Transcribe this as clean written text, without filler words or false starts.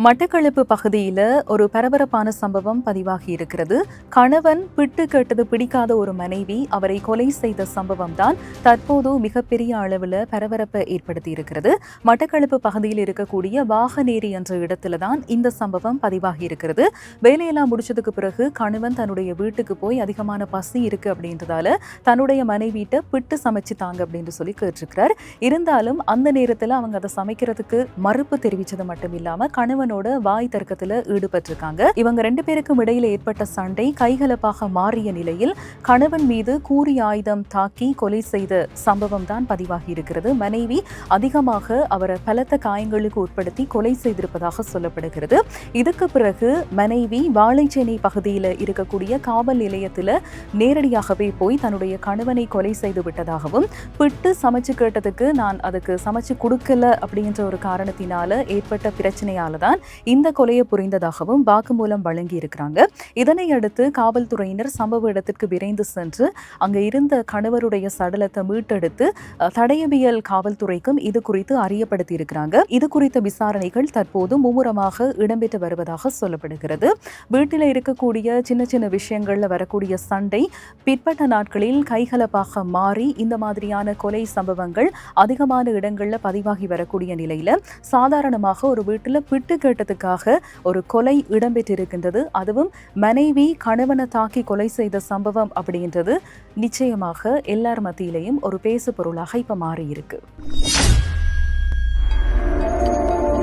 மட்டக்களப்பு பகுதியில் ஒரு பரபரப்பான சம்பவம் பதிவாகி இருக்கிறது. கணவன் பிட்டு கேட்டது பிடிக்காத ஒரு மனைவி அவரை கொலை செய்த சம்பவம் தான் தற்போது மிகப்பெரிய அளவில் பரபரப்பை ஏற்படுத்தி இருக்கிறது. மட்டக்களப்பு பகுதியில் இருக்கக்கூடிய வாகனேரி என்ற இடத்துல தான் இந்த சம்பவம் பதிவாகி இருக்கிறது. வேலையெல்லாம் முடிச்சதுக்கு பிறகு கணவன் தன்னுடைய வீட்டுக்கு போய் அதிகமான பசி இருக்கு அப்படின்றதால தன்னுடைய மனைவிட்ட பிட்டு சமைச்சு தாங்க அப்படின்னு சொல்லி கேட்டிருக்கிறார். இருந்தாலும் அந்த நேரத்தில் அவங்க அதை சமைக்கிறதுக்கு மறுப்பு தெரிவித்தது மட்டும் இல்லாம கணவனோட வாய் தர்க்கத்துல ஈடுபட்டிருக்காங்க. இவங்க ரெண்டு பேருக்கும் இடையில ஏற்பட்ட சண்டை கைகலப்பாக மாறிய நிலையில் கணவன் மீது கூறிய ஆயுதம் தாக்கி கொலை செய்த சம்பவம் தான் பதிவாகி இருக்கிறது. மனைவி அதிகமாக அவரை பலத்த காயங்களுக்கு உட்படுத்தி கொலை செய்திருப்பதாக சொல்லப்படுகிறது. இதுக்கு பிறகு மனைவி வாழைச்சேனை பகுதியில் இருக்கக்கூடிய காவல் நிலையத்தில் நேரடியாகவே போய் தன்னுடைய கணவனை கொலை செய்து விட்டதாகவும், பிட்டு சமைச்சு கேட்டதுக்கு நான் அதுக்கு சமைச்சு கொடுக்கல அப்படின்ற ஒரு காரணத்தினால ஏற்பட்ட பிரச்சனையால தான் இந்த கொலையை புரிந்ததாகவும் வாக்குமூலம் வழங்கி இருக்கிறாங்க. இதனை அடுத்து காவல்துறையினர் சம்பவ இடத்திற்கு விரைந்து சென்று அங்க இருந்த கணவருடைய சடலத்தை மீட்டெடுத்து தடயவியல் காவல்துறைக்கும் இது குறித்து அறியப்படுத்தி இருக்கிறாங்க. இது குறித்த விசாரணைகள் தற்போது மும்முரமாக இடம்பெற்று வருவதாக சொல்லப்படுகிறது. வீட்டில் இருக்கக்கூடிய சின்ன சின்ன விஷயங்கள்ல வரக்கூடிய சண்டை பிற்பட்ட நாட்களில் கைகலப்பாக மாறி இந்த மாதிரியான கொலை சம்பவங்கள் அதிகமான இடங்கள்ல பதிவாகி வரக்கூடிய நிலையில சாதாரணமாக ஒரு வீட்டுல பிட்டு கேட்டதுக்காக ஒரு கொலை இடம்பெற்றிருக்கின்றது. அதுவும் மனைவி கணவனை தாக்கி கொலை செய்த சம்பவம் அப்படின்றது நிச்சயமாக எல்லார் மத்தியிலையும் ஒரு பேசு பொருளாக இப்ப மாறி இருக்கு.